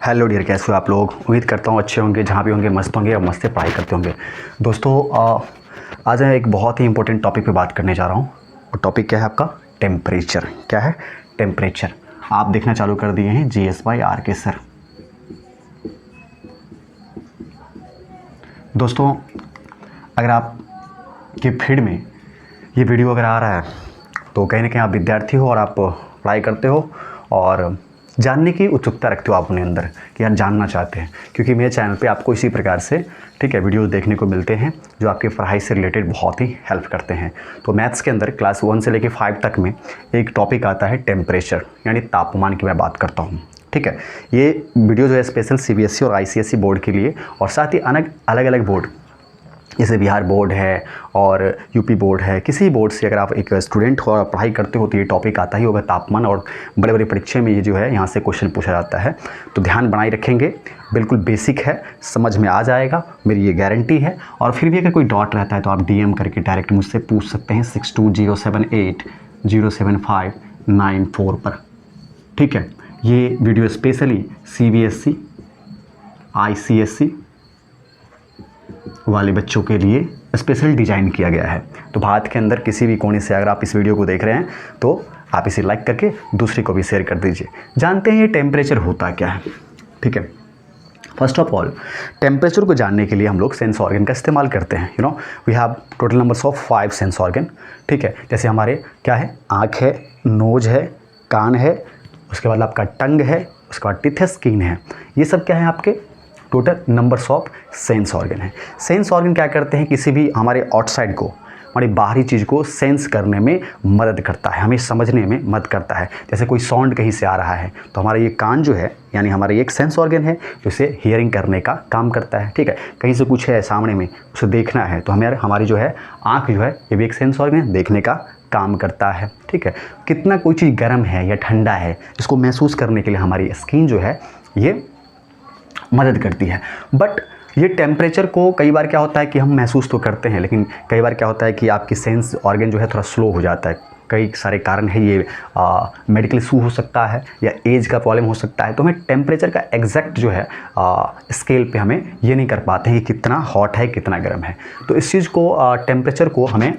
Hello dear, कैसे हो आप लोग। उम्मीद करता हूँ अच्छे होंगे, जहाँ भी होंगे मस्त होंगे और मस्त से पढ़ाई करते होंगे। दोस्तों आज मैं एक बहुत ही इंपॉर्टेंट टॉपिक पे बात करने जा रहा हूँ। और टॉपिक क्या है आपका? टेम्परेचर। क्या है? टेम्परेचर। आप देखना चालू कर दिए हैं GSY RK सर। दोस्तों अगर आप के फील्ड में ये वीडियो अगर आ रहा है तो कहीं ना कहीं आप विद्यार्थी हो और आप पढ़ाई करते हो और जानने की उत्सुकता रखते हो आप अपने अंदर कि यार जानना चाहते हैं, क्योंकि मेरे चैनल पे आपको इसी प्रकार से ठीक है वीडियोस देखने को मिलते हैं जो आपकी पढ़ाई से रिलेटेड बहुत ही हेल्प करते हैं। तो मैथ्स के अंदर क्लास 1 से लेकर 5 तक में एक टॉपिक आता है टेम्परेचर, यानी तापमान की मैं बात करता हूँ। ठीक है, ये वीडियो जो है स्पेशल CBSE और ICSE बोर्ड के लिए और साथ ही अलग अलग बोर्ड जैसे बिहार बोर्ड है और यूपी बोर्ड है, किसी बोर्ड से अगर आप एक स्टूडेंट हो और पढ़ाई करते हो तो ये टॉपिक आता ही होगा तापमान। और बड़े बड़े परीक्षा में ये जो है यहाँ से क्वेश्चन पूछा जाता है, तो ध्यान बनाए रखेंगे। बिल्कुल बेसिक है, समझ में आ जाएगा, मेरी ये गारंटी है। और फिर भी अगर कोई डाउट रहता है तो आप DM करके डायरेक्ट मुझसे पूछ सकते हैं 6207807594 पर। ठीक है, ये वीडियो स्पेशली CBSE ICSE वाले बच्चों के लिए स्पेशल डिज़ाइन किया गया है। तो भारत के अंदर किसी भी कोने से अगर आप इस वीडियो को देख रहे हैं तो आप इसे लाइक करके दूसरे को भी शेयर कर दीजिए। जानते हैं ये टेम्परेचर होता क्या है। ठीक है, फर्स्ट ऑफ ऑल टेम्परेचर को जानने के लिए हम लोग सेंस ऑर्गन का इस्तेमाल करते हैं। We have total numbers of 5 sense organ. ठीक है, जैसे हमारे क्या है, आँख है, नोज है, कान है, उसके बाद आपका टंग है, उसके बाद टीथ है, स्किन है। ये सब क्या है आपके total numbers of sense organ है। सेंस ऑर्गन क्या करते हैं, किसी भी हमारे आउटसाइड को, हमारी बाहरी चीज़ को सेंस करने में मदद करता है, हमें समझने में मदद करता है। जैसे कोई साउंड कहीं से आ रहा है तो हमारा ये कान जो है, यानी हमारा ये एक सेंस ऑर्गन है जो इसे हियरिंग करने का काम करता है। ठीक है, कहीं से कुछ है सामने में, उसे देखना है तो हमें हमारी जो है आँख जो है ये भी एक सेंस ऑर्गन है, देखने का काम करता है। ठीक है, कितना कोई चीज़ गर्म है या ठंडा है इसको महसूस करने के लिए हमारी स्किन जो है ये मदद करती है। बट ये टेम्परेचर को कई बार क्या होता है कि हम महसूस तो करते हैं, लेकिन कई बार क्या होता है कि आपकी सेंस ऑर्गन जो है थोड़ा स्लो हो जाता है। कई सारे कारण है, ये मेडिकल इशू हो सकता है या एज का प्रॉब्लम हो सकता है। तो हमें टेम्परेचर का एग्जैक्ट जो है स्केल पे हमें ये नहीं कर पाते हैं कि कितना हॉट है कितना गर्म है। तो इस चीज़ को टेम्परेचर को हमें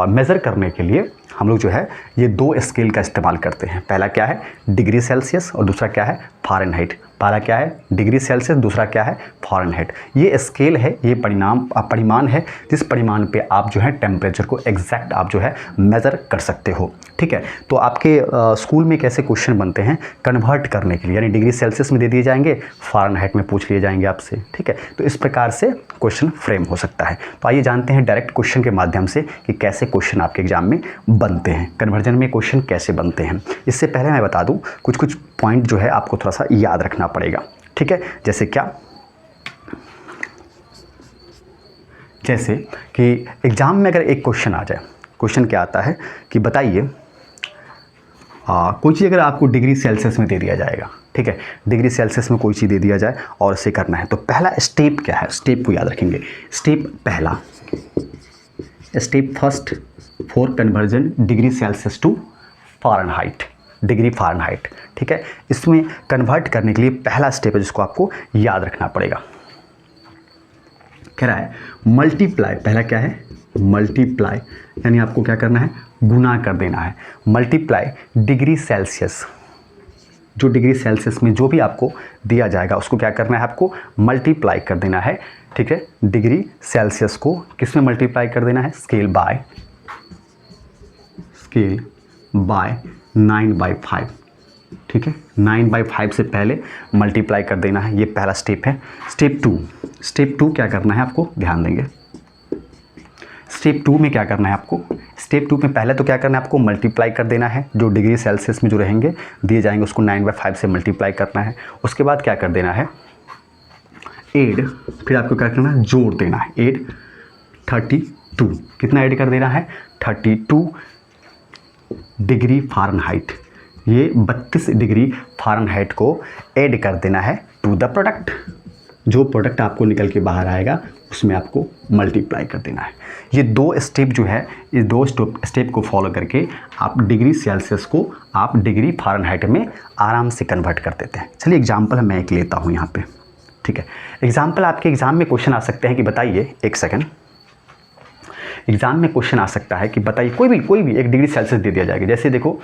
मेज़र करने के लिए हम लोग जो है ये 2 स्केल का इस्तेमाल करते हैं। पहला क्या है डिग्री सेल्सियस और दूसरा क्या है फ़ारेनहाइट। पहला क्या है डिग्री सेल्सियस, दूसरा क्या है फ़ारेनहाइट। ये स्केल है, ये परिमाण है जिस परिमाण पे आप जो है टेम्परेचर को एग्जैक्ट आप जो है मेज़र कर सकते हो। ठीक है, तो आपके स्कूल में कैसे क्वेश्चन बनते हैं कन्वर्ट करने के लिए, यानी डिग्री सेल्सियस में दे दिए जाएंगे, फ़ारेनहाइट में पूछ लिए जाएंगे आपसे। ठीक है, तो इस प्रकार से क्वेश्चन फ्रेम हो सकता है। तो आइए जानते हैं डायरेक्ट क्वेश्चन के माध्यम से कि कैसे क्वेश्चन आपके एग्जाम में बनते हैं, कन्वर्जन में क्वेश्चन कैसे बनते हैं। इससे पहले मैं बता दूं कुछ पॉइंट जो है आपको थोड़ा सा याद रखना पड़ेगा। ठीक है, जैसे क्या, जैसे कि एग्जाम में अगर एक क्वेश्चन आ जाए, क्वेश्चन क्या आता है कि बताइए कोई चीज़ अगर आपको डिग्री सेल्सियस में दे दिया जाएगा। ठीक है, डिग्री सेल्सियस में कोई चीज़ दे दिया जाए और इसे करना है, तो पहला स्टेप क्या है, स्टेप को याद रखेंगे। स्टेप पहला, step first for conversion degree Celsius to Fahrenheit, degree Fahrenheit. ठीक है, इसमें कन्वर्ट करने के लिए पहला स्टेप है जिसको आपको याद रखना पड़ेगा। कह रहा है मल्टीप्लाई, पहला क्या है मल्टीप्लाई, यानी आपको क्या करना है गुना कर देना है। मल्टीप्लाई डिग्री सेल्सियस, जो डिग्री सेल्सियस में जो भी आपको दिया जाएगा उसको क्या करना है आपको मल्टीप्लाई कर देना है। ठीक है, डिग्री सेल्सियस को किस में मल्टीप्लाई कर देना है, स्केल बाय 9/5। ठीक है, 9/5 से पहले मल्टीप्लाई कर देना है, ये पहला स्टेप है। स्टेप टू क्या करना है आपको, ध्यान देंगे। स्टेप 2 में क्या करना है आपको, स्टेप 2 में पहले तो क्या करना है आपको मल्टीप्लाई कर देना है, जो डिग्री सेल्सियस में जो रहेंगे दिए जाएंगे उसको 9/5 से मल्टीप्लाई करना है। उसके बाद क्या कर देना है ऐड, फिर आपको क्या करना है जोड़ देना है, ऐड 32, कितना ऐड कर देना है 32 डिग्री फ़ारेनहाइट, ये 32 डिग्री फ़ारेनहाइट को ऐड कर देना है टू द प्रोडक्ट, जो प्रोडक्ट आपको निकल के बाहर आएगा उसमें आपको मल्टीप्लाई कर देना है। ये 2 स्टेप जो है, इस 2 स्टेप को फॉलो करके आप डिग्री सेल्सियस को आप डिग्री फ़ारेनहाइट में आराम से कन्वर्ट कर देते हैं। चलिए एग्जाम्पल मैं एक लेता हूँ यहाँ पे, ठीक है। एग्जाम्पल आपके एग्ज़ाम में क्वेश्चन आ सकते हैं कि बताइए, एक सेकेंड, एग्ज़ाम में क्वेश्चन आ सकता है कि बताइए कोई भी 1 डिग्री सेल्सियस दे दिया जाएगा। जैसे देखो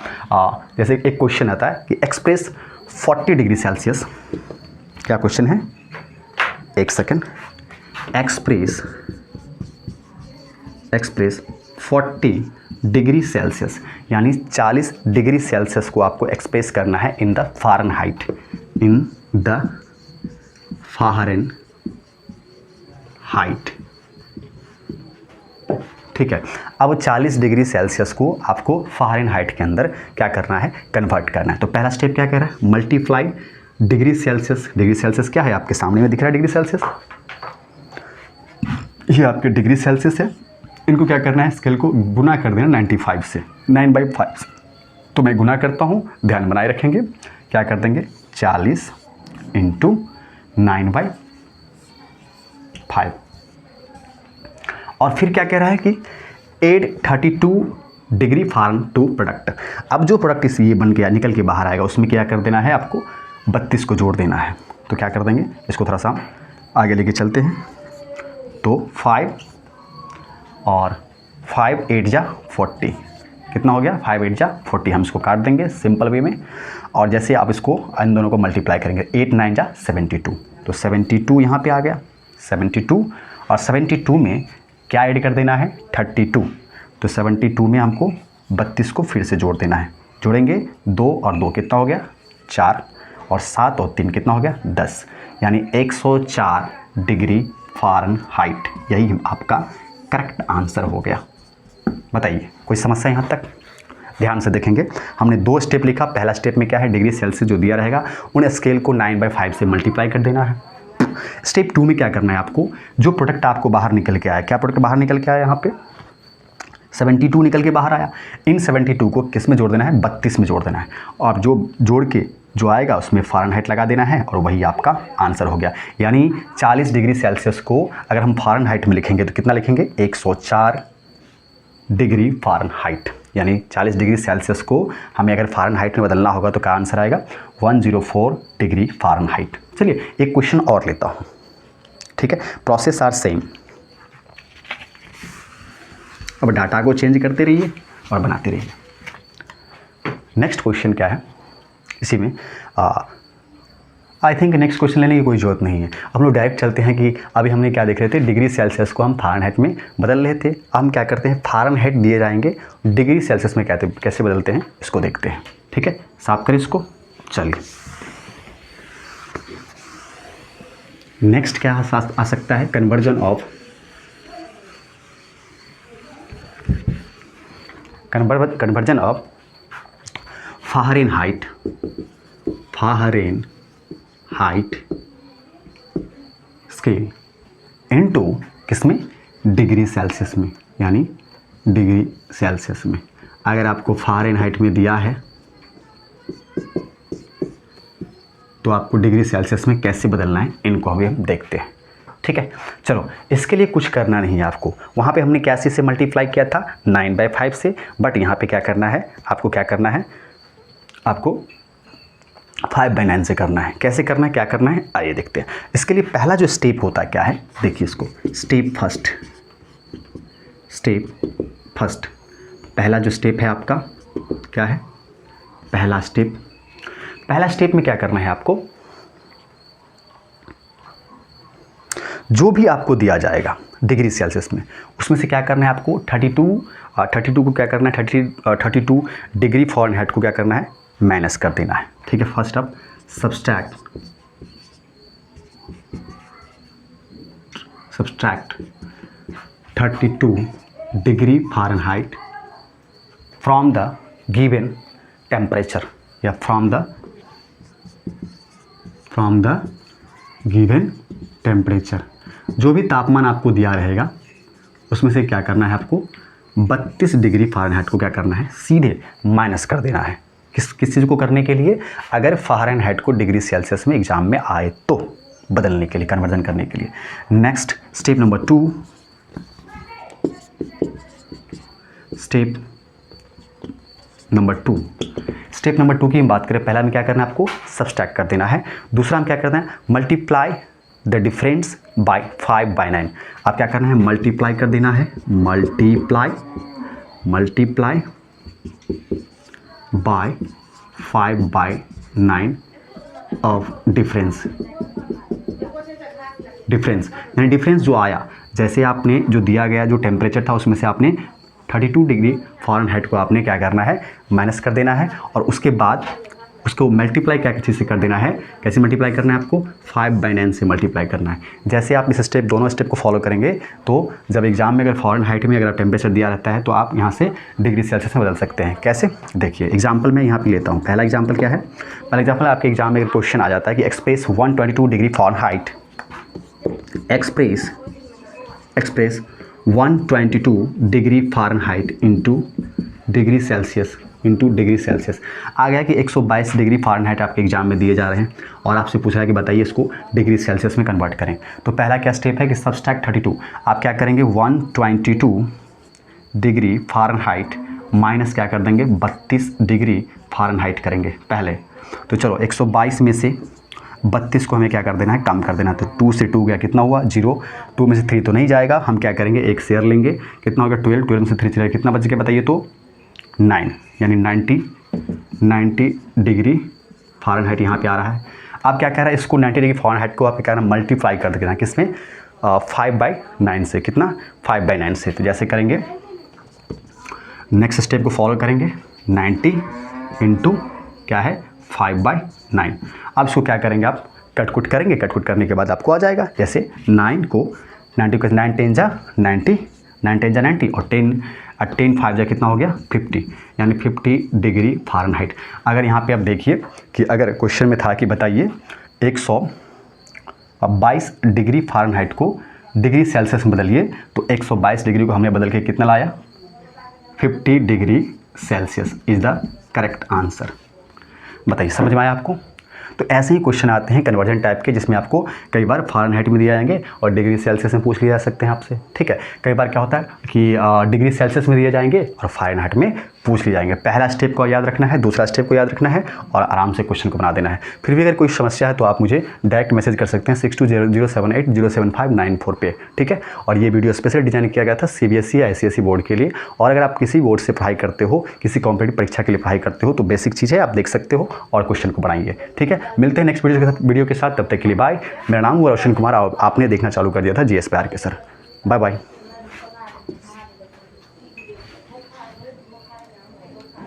जैसे एक क्वेश्चन आता है कि एक्सप्रेस 40 डिग्री सेल्सियस, क्या क्वेश्चन है, एक सेकेंड, एक्सप्रेस 40 डिग्री सेल्सियस यानी 40 डिग्री सेल्सियस को आपको एक्सप्रेस करना है इन द फ़ारेनहाइट, ठीक है। अब 40 डिग्री सेल्सियस को आपको फ़ारेनहाइट के अंदर क्या करना है, कन्वर्ट करना है। तो पहला स्टेप क्या कह रहा है, मल्टीप्लाई डिग्री सेल्सियस क्या है आपके सामने में दिख रहा है, डिग्री सेल्सियस, ये आपके डिग्री सेल्सियस है। इनको क्या करना है, स्केल को गुना कर देना 95 से, 9/5 से। तो मैं गुना करता हूँ, ध्यान बनाए रखेंगे, क्या कर देंगे 40 × 9/5। और फिर क्या कह रहा है कि एड 32 डिग्री फ़ारेन टू प्रोडक्ट। अब जो प्रोडक्ट इस ये बन के निकल के बाहर आएगा उसमें क्या कर देना है, आपको 32 को जोड़ देना है। तो क्या कर देंगे, इसको थोड़ा सा आगे लेके चलते हैं। तो 5 और 5 8 जा 40, कितना हो गया, 5 8 जा 40। हम इसको काट देंगे सिंपल वे में, और जैसे आप इसको इन दोनों को मल्टीप्लाई करेंगे, 8 9 जा 72। तो 72 यहाँ पे आ गया, 72, और 72 में क्या ऐड कर देना है, 32। तो 72 में हमको 32 को फिर से जोड़ देना है। जोड़ेंगे 2 और 2 कितना हो गया, 4, और 7 और 3 कितना हो गया, 10, यानी 104 डिग्री फ़ारेनहाइट। यही आपका करेक्ट आंसर हो गया। बताइए कोई समस्या यहाँ तक? ध्यान से देखेंगे, हमने 2 स्टेप लिखा। पहला स्टेप में क्या है, डिग्री सेल्सियस जो दिया रहेगा उन्हें स्केल को 9/5 से मल्टीप्लाई कर देना है। स्टेप 2 में क्या करना है आपको, जो प्रोडक्ट आपको बाहर निकल के आया, क्या प्रोडक्ट बाहर निकल के आया, यहाँ पे 72 निकल के बाहर आया, इन 72 को किस में जोड़ देना है, 32 में जोड़ देना है, और जो जोड़ के जो आएगा उसमें फ़ारेनहाइट लगा देना है, और वही आपका आंसर हो गया। यानी 40 डिग्री सेल्सियस को अगर हम फ़ारेनहाइट में लिखेंगे तो कितना लिखेंगे, 104 डिग्री फ़ारेनहाइट। यानी 40 डिग्री सेल्सियस को हमें अगर फ़ारेनहाइट में बदलना होगा तो क्या आंसर आएगा, 104 डिग्री फ़ारेनहाइट। चलिए एक क्वेश्चन और लेता हूँ, ठीक है। Process are same. अब डाटा को चेंज करते रहिए और बनाते रहिए। नेक्स्ट क्वेश्चन क्या है, इसी में आई थिंक नेक्स्ट क्वेश्चन लेने की कोई ज़रूरत नहीं है। हम लोग डायरेक्ट चलते हैं कि अभी हमने क्या देख रहे थे, डिग्री सेल्सियस को हम फ़ारेनहाइट में बदल रहे थे। हम क्या करते हैं, फ़ारेनहाइट दिए जाएंगे, डिग्री सेल्सियस में कैसे बदलते हैं इसको देखते हैं, ठीक है। साफ करें इसको। चलिए नेक्स्ट क्या आ सकता है, conversion of Fahrenheit scale into किसमें, डिग्री सेल्सियस में। यानी डिग्री सेल्सियस में अगर आपको फ़ारेनहाइट में दिया है तो आपको डिग्री सेल्सियस में कैसे बदलना है, इनको अभी हम देखते हैं, ठीक है। चलो इसके लिए कुछ करना नहीं है आपको। वहाँ पे हमने कैसे से मल्टीप्लाई किया था, 9/5 से, बट यहाँ पे क्या करना है आपको, क्या करना है आपको 5/9 से करना है। कैसे करना है, क्या करना है, आइए देखते हैं। इसके लिए पहला जो स्टेप होता है क्या है, देखिए इसको, स्टेप फर्स्ट। पहला जो स्टेप है आपका क्या है, पहला स्टेप में क्या करना है आपको, जो भी आपको दिया जाएगा डिग्री सेल्सियस में उसमें से क्या करना है आपको, 32 को क्या करना है, 32 डिग्री फ़ारेनहाइट को क्या करना है, माइनस कर देना है, ठीक है। फर्स्ट आप subtract 32 degree Fahrenheit from the given temperature, या फ्रॉम द गिवन टेम्परेचर। जो भी तापमान आपको दिया रहेगा उसमें से क्या करना है आपको, 32 डिग्री फ़ारेनहाइट को क्या करना है, सीधे माइनस कर देना है। किस चीज़ को करने के लिए, अगर फ़ारेनहाइट को डिग्री सेल्सियस में एग्जाम में आए तो बदलने के लिए, कन्वर्जन करने के लिए। Next step number 2, step number 2 की हम बात करें, पहला में क्या करना है, आपको सब्सट्रैक्ट कर देना है। दूसरा हम क्या करना है, मल्टीप्लाई द डिफरेंस बाय 5/9। आप क्या करना है, मल्टीप्लाई कर देना है, मल्टीप्लाई बाय 5/9 ऑफ डिफरेंस यानी डिफरेंस जो आया, जैसे आपने जो दिया गया जो टेम्परेचर था उसमें से आपने 32 डिग्री फ़ारेनहाइट को आपने क्या करना है, माइनस कर देना है, और उसके बाद उसको मल्टीप्लाई क्या चीज़ से कर देना है, कैसे मल्टीप्लाई करना है, आपको 5/9 से मल्टीप्लाई करना है। जैसे आप इस स्टेप, दोनों स्टेप को फॉलो करेंगे तो जब एग्जाम में अगर फ़ारेनहाइट में अगर टेम्परेचर दिया रहता है तो आप यहाँ से डिग्री सेल्सियस में बदल सकते हैं। कैसे, देखिए एग्जाम्पल मैं यहाँ पे लेता हूँ। पहला एग्जाम्पल क्या है, पहला एग्जाम्पल आपके एग्जाम में अगर क्वेश्चन आ जाता है कि express 122 degree Fahrenheit, express 122 degree Fahrenheit into degree Celsius आ गया कि 122 डिग्री फ़ारेनहाइट आपके एग्जाम में दिए जा रहे हैं और आपसे पूछा है कि बताइए इसको डिग्री सेल्सियस में कन्वर्ट करें। तो पहला क्या स्टेप है कि सब्सट्रैक्ट 32, आप क्या करेंगे 122 डिग्री फ़ारेनहाइट माइनस क्या कर देंगे 32 डिग्री फ़ारेनहाइट करेंगे पहले। तो चलो 122 में से 32 को हमें क्या कर देना है, कम कर देना। तो 2 से 2 गया, कितना हुआ 0, 2 में से 3 तो नहीं जाएगा, हम क्या करेंगे एक शेयर लेंगे, कितना हो गया 12 में से 3 चलेगा, कितना बच गया बताइए, तो 9 यानी 90 डिग्री फ़ारेनहाइट यहाँ पे आ रहा है। आप क्या कह रहा है, इसको 90 डिग्री फ़ारेनहाइट को आप क्या कह रहे हैं, मल्टीप्लाई कर देना किसमें, 5/9 से, कितना 5/9 से। तो जैसे करेंगे, नेक्स्ट स्टेप को फॉलो करेंगे, 90 इंटू क्या है 5/9। अब इसको क्या करेंगे, आप कटकुट करेंगे, कटकुट करने के बाद आपको आ जाएगा, जैसे 9 को 90 को 9 10 जा 90 और 10 5 जा कितना हो गया 50, यानी 50 डिग्री फ़ारेनहाइट। अगर यहाँ पे आप देखिए कि अगर क्वेश्चन में था कि बताइए 122 डिग्री फ़ारेनहाइट को डिग्री सेल्सियस में बदलिए, तो 122 डिग्री को हमने बदल के कितना लाया 50 degree Celsius is the correct answer. बताइए समझ में आया आपको। तो ऐसे ही क्वेश्चन आते हैं कन्वर्जन टाइप के, जिसमें आपको कई बार फ़ारेनहाइट में दिए जाएंगे और डिग्री सेल्सियस में पूछ लिए जा सकते हैं आपसे, ठीक है। कई बार क्या होता है कि डिग्री सेल्सियस में दिए जाएंगे और फ़ारेनहाइट में पूछ लिए जाएंगे। पहला स्टेप को याद रखना है, दूसरा स्टेप को याद रखना है और आराम से क्वेश्चन को बना देना है। फिर भी अगर कोई समस्या है तो आप मुझे डायरेक्ट मैसेज कर सकते हैं 620078075994 पे, ठीक है। और ये वीडियो स्पेशल डिजाइन किया गया था CBSE या ICSE बोर्ड के लिए। और अगर आप किसी बोर्ड से पढ़ाई करते हो, किसी कॉम्पिटिटिव परीक्षा के लिए पढ़ाई करते हो, तो बेसिक चीज़ है, आप देख सकते हो और क्वेश्चन को बनाइए, ठीक है। मिलते हैं नेक्स्ट वीडियो के साथ, तब तक के लिए बाय। मेरा नाम हुआ रोशन कुमार, आपने देखना चालू कर दिया था GS पे RK सर। Bye bye.